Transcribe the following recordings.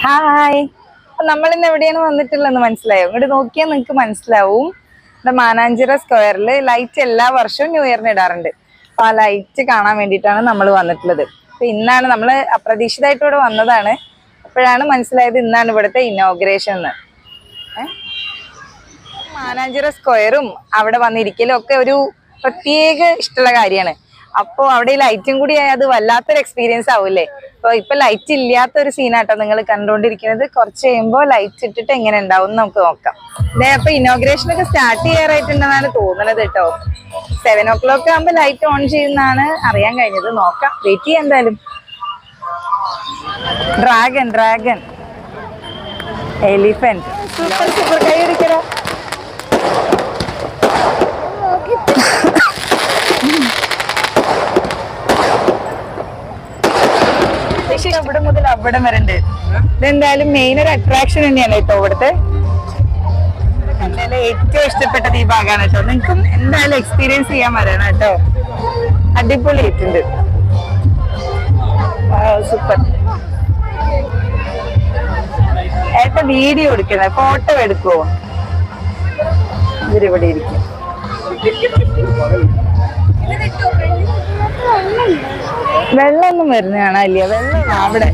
Hi. നമ്മളിന്ന് എവിടെയാണ് വന്നിട്ടുള്ളതെന്ന് മനസ്സിലായോ? ഇങ്ങോട്ട് നോക്കിയാൽ നിങ്ങൾക്ക് മനസ്സിലാവും. ഇവിടെ മാനാഞ്ചിറ സ്ക്വയറിൽ ലൈറ്റ് എല്ലാ വർഷവും ന്യൂ ഇയറിന് ഇടാറുണ്ട്. അപ്പൊ ആ ലൈറ്റ് കാണാൻ വേണ്ടിയിട്ടാണ് നമ്മൾ വന്നിട്ടുള്ളത്. അപ്പൊ ഇന്നാണ് നമ്മൾ അപ്രതീക്ഷിതമായിട്ട് ഇവിടെ വന്നതാണ്. അപ്പോഴാണ് മനസ്സിലായത് ഇന്നാണ് ഇവിടുത്തെ ഇനോഗ്രേഷൻ എന്ന്. മാനാഞ്ചിറ സ്ക്വയറും അവിടെ വന്നിരിക്കലും ഒക്കെ ഒരു പ്രത്യേക ഇഷ്ടമുള്ള കാര്യമാണ്. അപ്പോൾ അവിടെ ലൈറ്റും കൂടി അത് വല്ലാത്തൊരു എക്സ്പീരിയൻസ് ആവൂല്ലേ? ഇപ്പൊ ലൈറ്റ് ഇല്ലാത്തൊരു സീനാട്ടോ നിങ്ങൾ കണ്ടുകൊണ്ടിരിക്കുന്നത്. കുറച്ച് കഴിയുമ്പോൾ ലൈറ്റ് ഇട്ടിട്ട് എങ്ങനെ ഉണ്ടാവും നമുക്ക് നോക്കാം. അപ്പൊ ഇനോഗ്രേഷൻ ഒക്കെ സ്റ്റാർട്ട് ചെയ്യാറായിട്ടുണ്ടെന്നാണ് തോന്നുന്നത് കേട്ടോ. 7 o'clock ആകുമ്പോൾ ലൈറ്റ് ഓൺ ചെയ്യുന്നതാണ് അറിയാൻ കഴിഞ്ഞത്. നോക്കാം, വെയിറ്റ് ചെയ്യാം എന്തായാലും. Dragon elephant super super. കൈ ഇരിക്കടാ. ഇവിടെ മുതൽ അവിടെ വരണ്ട്. ഇതെന്തായാലും മെയിൻ ഒരു അട്രാക്ഷൻ തന്നെയാണ് കേട്ടോ ഇവിടുത്തെ. എന്തായാലും ഏറ്റവും ഇഷ്ടപ്പെട്ടത് ഈ ഭാഗമാണ് കേട്ടോ. നിങ്ങൾക്കും എന്തായാലും എക്സ്പീരിയൻസ് ചെയ്യാൻ വരണം കേട്ടോ. അടിപൊളിയായിട്ടുണ്ട്. സൂപ്പർ. ഏട്ട വീഡിയോ എടുക്കുന്നത്, ഫോട്ടോ എടുക്കുവോ? ഇവരിവിടെ ഇരിക്കും. വെള്ളമൊന്നും വരുന്ന കാണാനില്ല. വെള്ളം അവിടെ.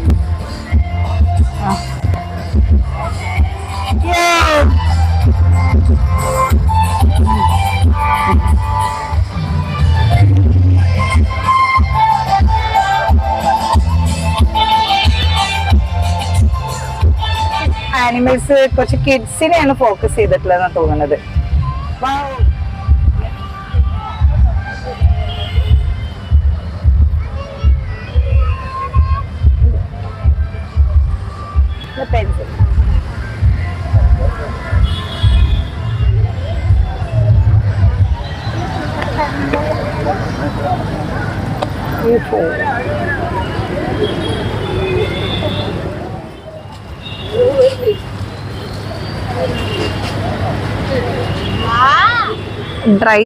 ആനിമൽസ് കുറച്ച് കിഡ്സിനെയാണ് ഫോക്കസ് ചെയ്തിട്ടുള്ളതെന്ന് തോന്നുന്നത്. Pencil dry